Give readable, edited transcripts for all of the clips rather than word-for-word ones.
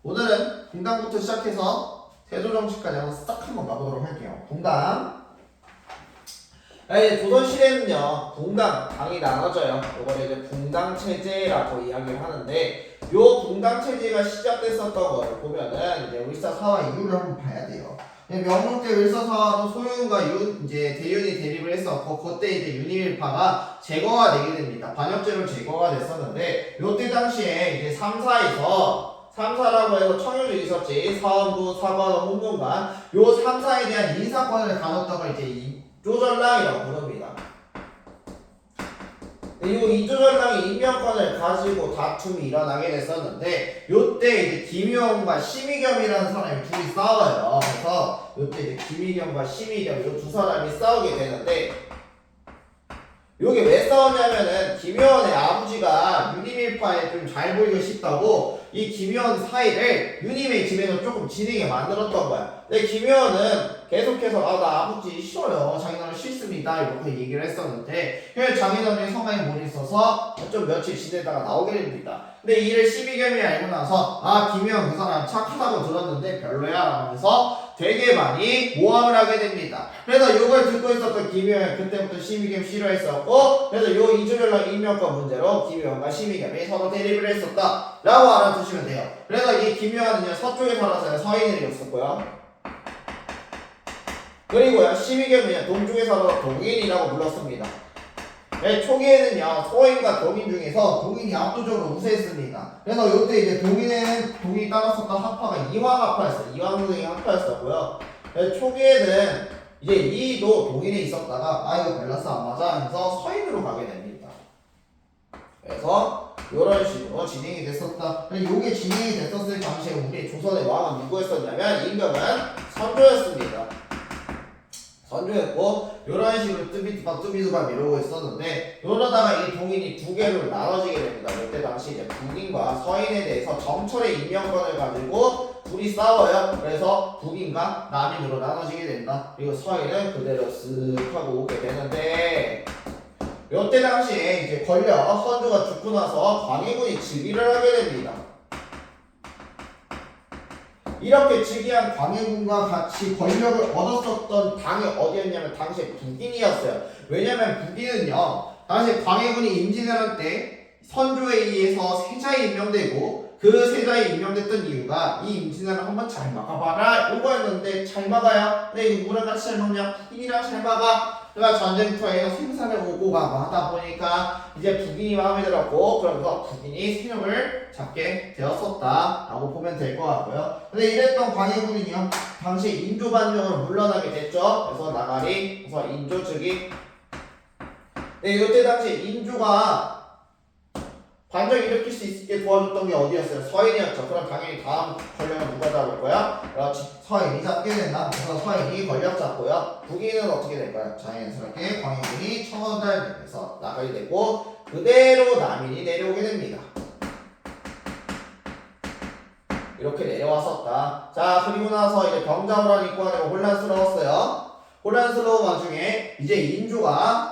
오늘은 붕당부터 시작해서 세조정치까지 한번 싹 한번 가보도록 할게요. 붕당. 이제 조선시대는요, 붕당, 당이 나눠져요. 이걸 이제 붕당체제라고 이야기를 하는데, 요 붕당체제가 시작됐었던 걸 보면은, 이제 을사사화 이유를 한번 봐야 돼요. 명종 때 을사사화도 소윤과 이제 대윤이 대립을 했었고, 그때 이제 윤희일파가 제거가 되게 됩니다. 반역죄로 제거가 됐었는데, 요때 당시에 이제 3사라고 해서 청유주 있었지, 사원부, 사관원, 홍문관, 요 3사에 대한 인사권을 가졌던 걸 이제 이조전랑이라고 부릅니다. 이 이조전랑이 임명권을 가지고 다툼이 일어나게 됐었는데, 요때 이제 김효원과 심의겸이라는 사람이 둘이 싸워요. 그래서 요때 이제 김의겸과 심의겸 요 두 사람이 싸우게 되는데, 요게 왜 싸웠냐면은 김효원의 아버지가 유니밀파에 좀 잘 보이고 싶다고 이 김효원 사이를 유님의 집에서 조금 지내게 만들었던 거야. 근데 김효원은 계속해서 나 아버지 싫어요, 장인어른 싫습니다 이렇게 얘기를 했었는데, 장인어른이 성함이 못 있어서 좀 며칠 지내다가 나오게 됩니다. 근데 이를 심의겸이 알고 나서 김효원 그 사람 착하다고 들었는데 별로야 라면서 되게 많이 모함을 하게 됩니다. 그래서 이걸 듣고 있었던 김효원 그때부터 심의겸 싫어했었고, 그래서 요 이조전랑 임명권 문제로 김효원과 심의겸이 서로 대립을 했었다 라고 알아두시면 돼요. 그래서 이 김효원은요 서쪽에 살아서요 서인이었었고요, 그리고요 심의겸은요 동쪽에 살아서 동인이라고 불렀습니다. 초기에는요 서인과 동인 중에서 동인이 압도적으로 우세했습니다. 그래서 요때 이제 동인이 따랐었던 학파가 이황학파였어요. 이황동의 학파였었고요. 초기에는 이제 이도 동인에 있었다가 이거 밸런스 안 맞아 해서 서인으로 가게 됩니다. 그래서 이런 식으로 진행이 됐었다. 이게 진행이 됐었을 당시에 우리 조선의 왕은 누구였었냐면 임금은 선조였습니다. 선조였고, 이런 식으로 뚜비뚜밥 이러고 있었는데, 이러다가 이 동인이 두 개로 나눠지게 됩니다. 이때 당시 이제 북인과 서인에 대해서 정철의 임명권을 가지고 둘이 싸워요. 그래서 북인과 남인으로 나눠지게 된다. 그리고 서인은 그대로 쓱 하고 오게 되는데, 이때 당시에 이제 선조가 죽고 나서 광해군이 즉위를 하게 됩니다. 이렇게 즉위한 광해군과 같이 권력을 얻었었던 당이 어디였냐면 당시에 북인이었어요. 왜냐면 북인은요 당시 광해군이 임진을 할 때 선조에 의해서 세자에 임명되고, 그 세자에 임명됐던 이유가 이 임진왜란을 한번 잘 막아봐라 이거였는데, 잘 막아야 근데 이거 누구랑 같이 잘 막냐? 북인이랑 잘 막아. 그러니까 전쟁터에서 생산을 오고 가고 하다 보니까 이제 북인이 마음에 들었고, 그러면서 북인이 세력을 잡게 되었었다라고 보면 될 것 같고요. 근데 이랬던 광해군은요 당시 인조 반정으로 물러나게 됐죠. 그래서 나가리, 그래서 인조 즉위. 이때 당시 인조가 반정 일으킬 수 있게 도와줬던 게 어디였어요? 서인이었죠. 그럼 당연히 다음 권력은 누가 잡을 거야? 그렇지, 서인이 잡게 된다. 그래서 서인이 권력 잡고요. 북인은 어떻게 될까요? 자연스럽게 광해군이 처단돼서 나가게 되고, 그대로 남인이 내려오게 됩니다. 이렇게 내려왔었다. 자, 그리고 나서 이제 병자호란이 있고 하니까 혼란스러웠어요. 혼란스러운 와중에 이제 인조가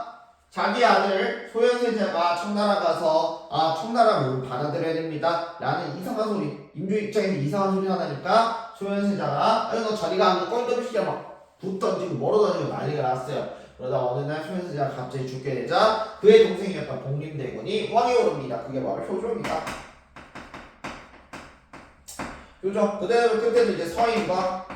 자기 아들 소현세자가 청나라 가서 청나라를 받아들여야 됩니다 라는 이상한 소리, 인조 입장에서 이상한 소리 하나니까 소현세자가 너 자리가 안 돼, 껄떡이야 막 붓 던지고 멀어 던지고 난리가 났어요. 그러다 어느 날 소현세자가 갑자기 죽게 되자 그의 동생이었던 복림대군이 왕에 오릅니다. 그게 바로 효종이다. 효종 그대로 그때도 이제 서인과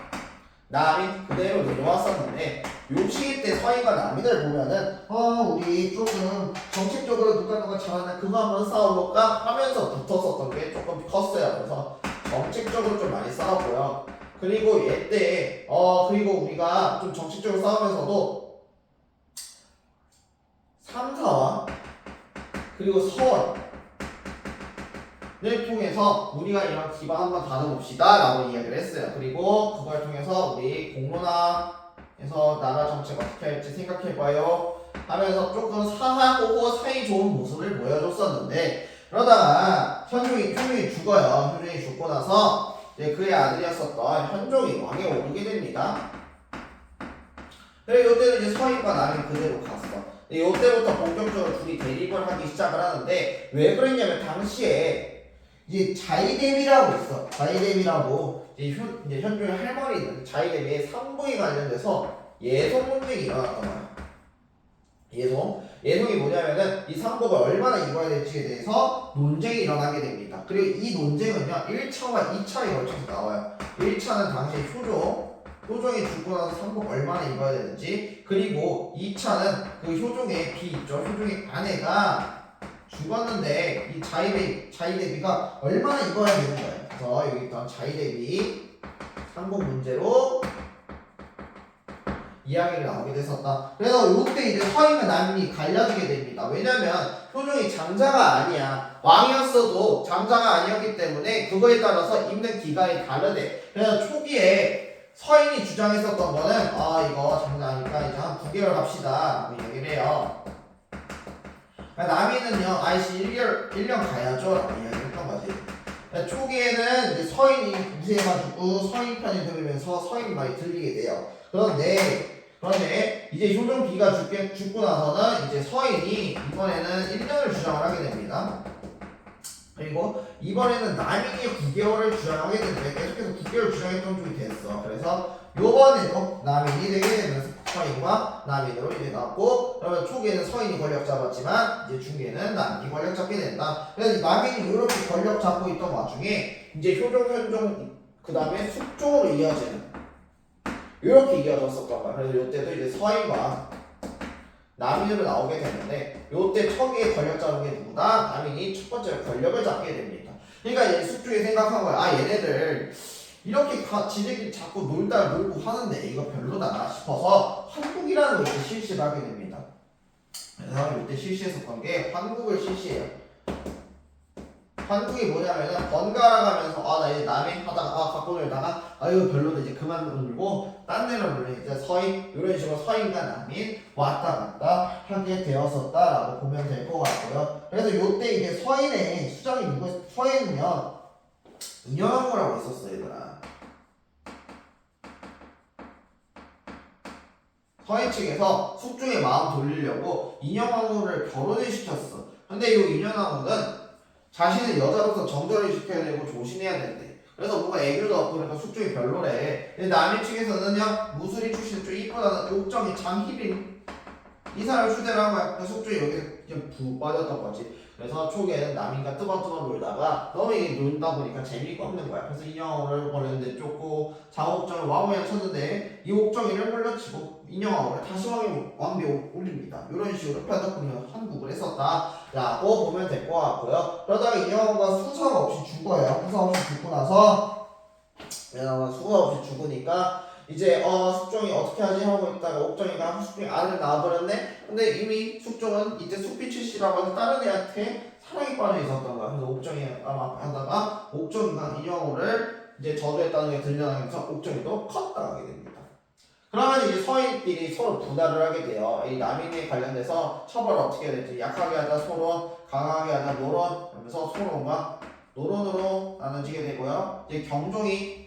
남인 그대로 내려왔었는데, 요 시기 때 서인과 남인을 보면은 우리 조금 정책적으로 누가 잘하나 그거 한번 싸워볼까 하면서 붙었었던 게 조금 컸어요. 그래서 정책적으로 좀 많이 싸웠고요. 그리고 얘때 그리고 우리가 좀 정책적으로 싸우면서도 3사와 그리고 서원을 통해서 우리가 이런 기반 한번 다뤄봅시다 라고 이야기를 했어요. 그리고 그걸 통해서 우리 공론화에서 나라 정책 어떻게 할지 생각해봐요 하면서 조금 사하고 사이 좋은 모습을 보여줬었는데, 그러다가 효종이 죽어요. 효종이 죽고 나서 이제 그의 아들이었었던 현종이 왕에 오르게 됩니다. 그리고 이때는 이제 서인과 남인 그대로 갔어. 이때부터 본격적으로 둘이 대립을 하기 시작을 하는데, 왜 그랬냐면 당시에 이제 자이대비라고 있어. 자이대비라고 이제 현종의 할머니는 자이대비의 상부에 관련돼서 예송 논쟁이 일어났단 말이야. 예송이 뭐냐면은 이 상복을 얼마나 입어야 될지에 대해서 논쟁이 일어나게 됩니다. 그리고 이 논쟁은요 1차와 2차에 걸쳐서 나와요. 1차는 당시 효종이 죽고 나서 상복 얼마나 입어야 되는지, 그리고 2차는 그 효종의 비 있죠. 효종의 아내가 죽었는데 이 자이대비가 얼마나 입어야 되는 거예요. 그래서 여기 있던 자이대비 상복 문제로 이야기를 나오게 됐었다. 그래서 이때 이제 서인과 남인이 갈려지게 됩니다. 왜냐면 효종이 장자가 아니야. 왕이었어도 장자가 아니었기 때문에 그거에 따라서 입는 기간이 다르대. 그래서 초기에 서인이 주장했었던 거는 이거 장자 아니까 이제 한 9개월 갑시다 라고 얘기를 해요. 남인은요 아이씨 1년 가야죠 라고 이야기했던 거지. 초기에는 이제 서인이 우세해가지고 서인 편이 들으면서 서인 말이 들리게 돼요. 그런데 이제 효종비가 죽고 나서는 이제 서인이 이번에는 1년을 주장을 하게 됩니다. 그리고 이번에는 남인이 9개월을 주장하게 되는데 계속해서 9개월 주장했던 쪽이 됐어. 그래서 요번에도 남인이 되게 되면서 서인과 남인으로 이제 나왔고, 그러면 초기에는 서인이 권력 잡았지만 이제 중기에는 남인이 권력 잡게 된다. 그래서 남인이 이렇게 권력 잡고 있던 와중에 이제 효종, 현종, 그 다음에 숙종으로 이어지는 이렇게 이어졌었던 거야. 그래서 이때도 이제 서인과 남인으로 나오게 되는데, 이때 초기에 권력 잡은 게 누구다? 남인이 첫 번째 권력을 잡게 됩니다. 그러니까 이제 숙종이 생각한 거야. 얘네들 이렇게 지들끼리 자꾸 놀고 하는데 이거 별로다 싶어서 환국이라는 걸 이제 실시를 하게 됩니다. 그래서 이때 실시했었던 게 환국을 실시해요. 환국이 뭐냐면은 번갈아 가면서 나 이제 남인 하다가 갖고 놀다가 이거 별로다 이제 그만 놀고 딴 데로 놀래 이제 서인, 이런 식으로 서인과 남인 왔다 갔다 하게 되었었다라고 보면 될 것 같고요. 그래서 요때 이제 서인의 수장이 누구? 서인은요 인현왕후라고 있었어 얘들아. 서인 측에서 숙종의 마음 돌리려고 인현왕후를 결혼을 시켰어. 근데 이 인현왕후는 자신을 여자로서 정절을 시켜야 되고 조신해야 된대. 그래서 뭔가 애교도 없고 그러니까 숙종이 별로래. 근데 남인 측에서는요 무술이 출신 좀 이쁘다는 옥정이 장희빈 이 사람을 추대를 한 거야. 그래서 숙종이 여기서 좀 부 빠졌던 거지. 그래서 초기에는 남인과 뜨거뜨거 놀다가 너무 이게 놀다 보니까 재미가 없는 거야. 그래서 인형왕후를 버렸는데 쫓고 장옥정을 왕후에 쳤는데 이 옥정이를 물려치고 인형왕후를 다시 왕비에 올립니다. 이런 식으로 편덕군이 한국을 했었다 라고 보면 될 것 같고요. 그러다가 인형왕후가 수상 없이 죽어요. 수상 없이 죽고 나서 수상 없이 죽으니까 이제 숙종이 어떻게 하지 하고 있다가 옥정이가 숙종이 아들 낳아버렸네. 근데 이미 숙종은 이때 숙비칠씨라고 해서 다른 애한테 사랑에 빠져 있었던 거야. 그래서 옥정이 하다가 옥정이가 인형호를 이제 저주했다는 게 들려나면서 옥정이도 컷당하게 됩니다. 그러면 이제 서인끼리 서로 분할을 하게 돼요. 이 남인에 관련돼서 처벌을 어떻게 해야 될지, 약하게 하자 소론, 강하게 하자 노론, 그러면서 소론과 노론으로 나눠지게 되고요. 이제 경종이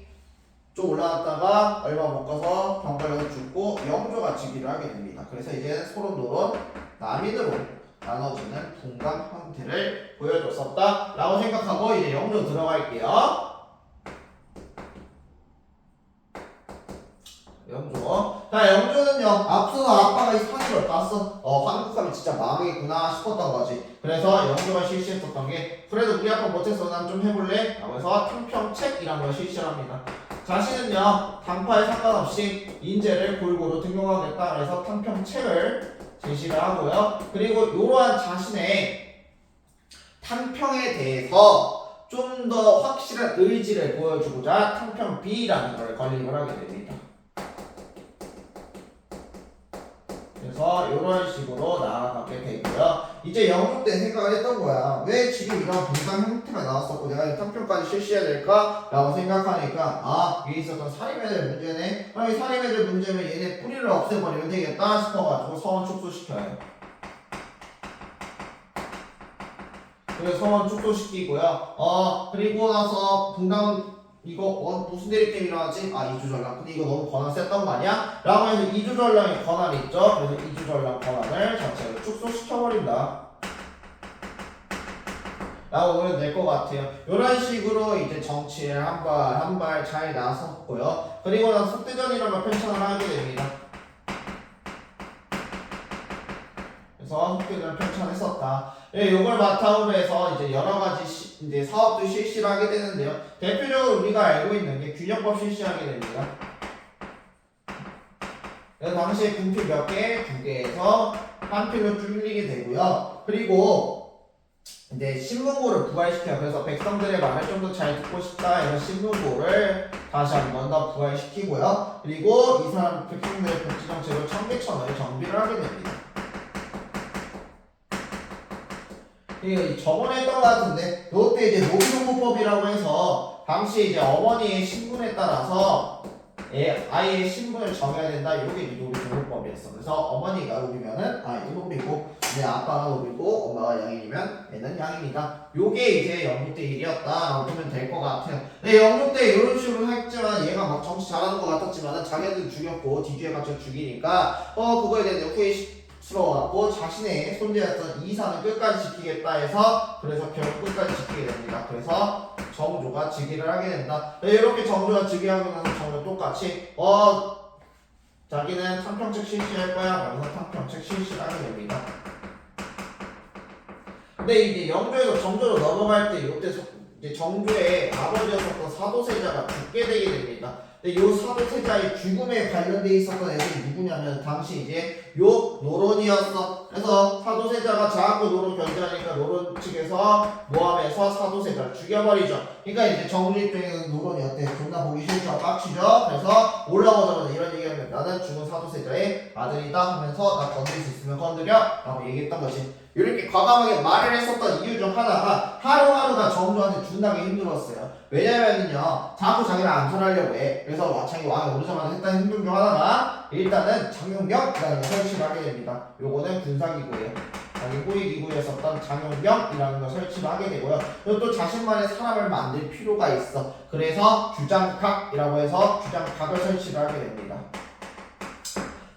좀 올라갔다가 얼마 못 가서 병갈려서 죽고 영조가 즉위를 하게 됩니다. 그래서 이제 소론 노론 남인으로 나눠지는 분강 형태를 보여줬었다 라고 생각하고 이제 영조 들어갈게요. 영조. 자, 영조는요 앞서서 아빠가 이 산을 봤어. 한국하면 진짜 망하겠구나 싶었던 거지. 그래서 영조가 실시했었던 게 그래도 우리 아빠 못해서 난 좀 해볼래? 라고 해서 탕평책이라는 걸 실시를 합니다. 자신은요 당파에 상관없이 인재를 골고루 등용하겠다 그래서 탕평책을 제시를 하고요. 그리고 이러한 자신의 탕평에 대해서 좀 더 확실한 의지를 보여주고자 탕평비라는 걸 건립을 하게 됩니다. 그래서 이런 식으로 나아가게 되고요. 이제 영조 때 생각을 했던 거야. 왜 지금 이런 분당 형태가 나왔었고 내가 탕평까지 실시해야 될까? 라고 생각하니까 위에 있었던 살인애들 문제네. 그럼 이 살인애들 문제면 얘네 뿌리를 없애버리면 되겠다 싶어가지고 서원 축소시켜요. 그래서 서원 축소시키고요. 그리고 나서 분당은 이거 무슨 대립 때문에 일어나지? 이주전랑. 근데 이거 너무 권한 셌던 거 아니야? 라고 해서 이주전랑의 권한이 있죠? 그래서 이주전랑 권한을 자체로 축소시켜버린다. 라고 보면 될 것 같아요. 이런 식으로 이제 정치를 한 발 잘 나섰고요. 그리고 나서 속대전이라는 걸 편찬을 하게 됩니다. 그래서 속대전을 편찬했었다. 예, 요걸 바탕으로 해서 이제 여러 가지 이제 사업도 실시를 하게 되는데요. 대표적으로 우리가 알고 있는 게 균형법 실시하게 됩니다. 그래서 당시에 분필 몇 개? 2개에서 한 필로 줄이게 되고요. 그리고 이제 신문고를 부활시켜요. 그래서 백성들의 말을 좀 더 잘 듣고 싶다 해서 신문고를 다시 한 번 더 부활시키고요. 그리고 이 사람 백성들의 복지정책을 청계천을 정비를 하게 됩니다. 이거 저번에 했던 것 같은데 이때 이제 노비노무법이라고 해서 당시 이제 어머니의 신분에 따라서 아이의 신분을 정해야 된다. 이게 이제 노비노무법이었어. 그래서 어머니가 노비면은 아이도 노비고 내 아빠가 노비고 엄마가 양인이면 애는 양입니다. 요게 이제 영국 때 일이었다라고 보면 될 것 같아요. 네, 영국 때 이런 식으로 했지만 얘가 막 정치 잘하는 것 같았지만은 자기한테 죽였고 뒤주에 갇혀 죽이니까 그거에 대한 후회스러워갖고 자신의 손자였던 이사는 끝까지 지키겠다 해서 그래서 결국 끝까지 지키게 됩니다. 그래서 정조가 즉위를 하게 된다. 네, 이렇게 정조가 즉위하고 나서 정조 똑같이 자기는 탕평책 실시할 거야 라면서 탕평책 실시를 하게 됩니다. 근데 이제 영조에서 정조로 넘어갈 때 이때 이제 정조의 아버지였었던 사도세자가 죽게 되게 됩니다. 근데 요 사도세자의 죽음에 관련돼 있었던 애들이 누구냐면 당시 이제 요 노론이었어. 그래서 사도세자가 자꾸 노론 견제하니까 노론 측에서 모함해서 사도세자를 죽여버리죠. 그러니까 이제 정조 입장에서는 노론이 어때? 존나 보기 싫죠. 빡치죠. 그래서 올라오자마자 이런 얘기하면 나는 죽은 사도세자의 아들이다 하면서 나 건드릴 수 있으면 건드려 라고 얘기했던 거지. 이렇게 과감하게 말을 했었던 이유 중 하나가 하루하루가 정조한테 존나게 힘들었어요. 왜냐면은요 자꾸 자기를 암살하려고 해. 그래서 자기 왕에 오르자마자 했던 행동 중 하나가 일단은 장용병이라는 걸 설치를 하게 됩니다. 요거는 군사기구예요. 자기 호위기구였었던 장용병이라는 걸 설치를 하게 되고요. 그리고 또 자신만의 사람을 만들 필요가 있어. 그래서 규장각이라고 해서 규장각을 설치를 하게 됩니다.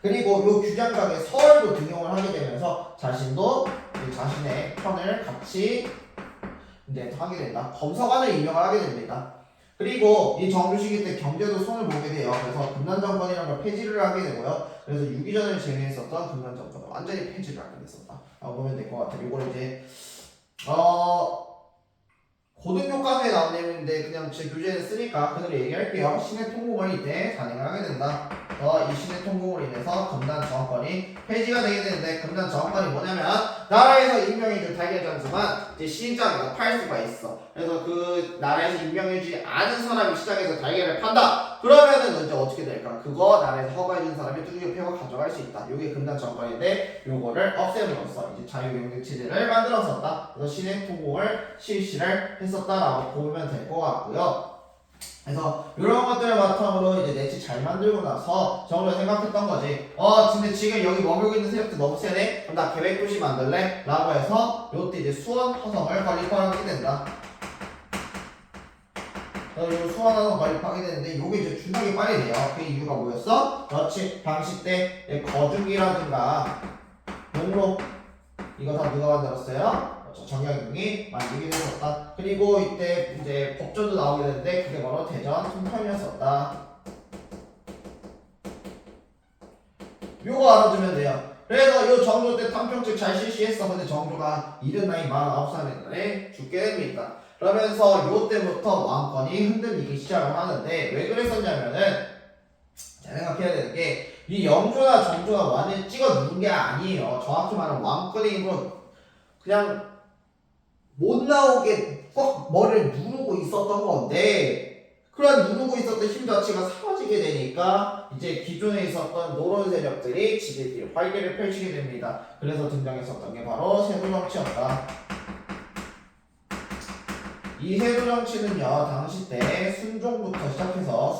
그리고 요 규장각에 서울도 등용을 하게 되면서 자신도 자신의 편을 같이 이제 하게 된다. 검사관을 임명을 하게 됩니다. 그리고 이 정조 시기 때 경제도 손을 보게 돼요. 그래서 금난정권이라는 걸 폐지를 하게 되고요. 그래서 유기전을 제외했었던 금난정권을 완전히 폐지를 하게 됐었다. 라고 보면 될 것 같아요. 이걸 이제 고등교과서에 나온 내용인데 그냥 제 교재에 쓰니까 그대로 얘기할게요. 신의 통공을 이때 단행을 하게 된다. 이 신의 통공으로 인해서 금단 정권이 폐지가 되게 되는데 금단 정권이 뭐냐면 나라에서 임명해준 달걀장수만 이제 시장에서 팔 수가 있어. 그래서 그 나라에서 임명해주지 않은 사람이 시장에서 달걀을 판다. 그러면은 이제 어떻게 될까? 그거 나라에서 허가해준 사람이 뚜기표가 가져갈 수 있다. 요게 금단 정권인데 요거를 없애므로써 이제 자유경쟁 체제를 만들었었다. 그래서 신의 통공을 실시를 했었다라고 보면 될 것 같고요. 그래서 이런 것들을 바탕으로 이제 내치 잘 만들고 나서 정으로 생각했던 거지. 근데 지금 여기 머물고 있는 세력들 너무 세네? 그럼 나 계획도시 만들래? 라고 해서 요때 이제 수원 화성을 건립하게 된다. 요 수원 화성 건립하게 되는데 요게 이제 준하게 빨리 돼요. 그 이유가 뭐였어? 그렇지. 당시 때 거중기라든가 용록 이거 다 누가 만들었어요? 정약용이 만들게 되었다. 그리고 이때 이제 법전도 나오게 되는데 그게 바로 대전 송편이었었다. 요거 알아두면 돼요. 그래서 요 정조 때 탕평책 잘 실시했어. 근데 정조가 이른 나이 49살에 죽게 됩니다. 그러면서 요 때부터 왕권이 흔들리기 시작을 하는데 왜 그랬었냐면은 잘 생각해야 되는 게 이 영조나 정조가 완전히 찍어 누른 게 아니에요. 정확히 말하면 왕권의 힘으로 그냥 못 나오게 꽉 머리를 누르고 있었던 건데 그런 누르고 있었던 힘 자체가 사라지게 되니까 이제 기존에 있었던 노론 세력들이 지들끼리 활개를 펼치게 됩니다. 그래서 등장했었던 게 바로 세도정치였다. 이 세도정치는요 당시 때 순조부터 시작해서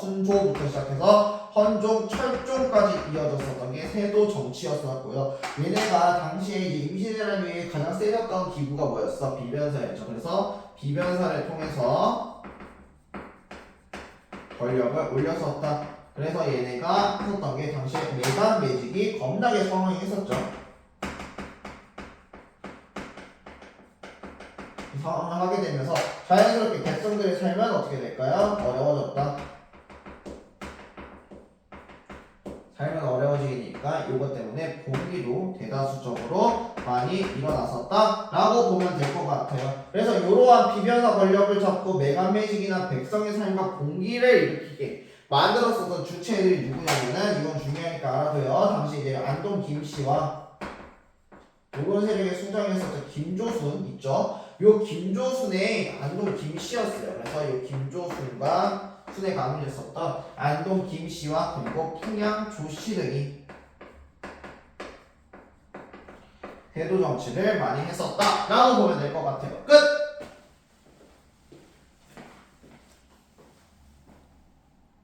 헌종, 철종까지 이어졌었던 게 세도정치였었고요. 얘네가 당시에 이제 임진왜란 이후에 가장 세졌던 기구가 뭐였어? 비변사였죠. 그래서 비변사를 통해서 권력을 올렸었다. 그래서 얘네가 했었던 게 당시에 매단 매직이 겁나게 성행했었죠. 상황을 하게 되면서 자연스럽게 백성들의 삶은 어떻게 될까요? 어려워졌다. 삶은 어려워지니까 이것 때문에 봉기도 대다수적으로 많이 일어났었다라고 보면 될 것 같아요. 그래서 이러한 비변사 권력을 잡고 매간매직이나 백성의 삶과 봉기를 일으키게 만들었었던 주체들이 누구냐면은 이건 중요하니까 알아둬요. 당시 이제 안동 김씨와 노건 세력의 수장이었었던 김조순 있죠. 요 김조순의 안동 김씨였어요. 그래서 요 김조순과 순에 가문이었었던 안동 김씨와 그리고 풍양 조씨 등이 대도 정치를 많이 했었다라고 보면 될 것 같아요. 끝!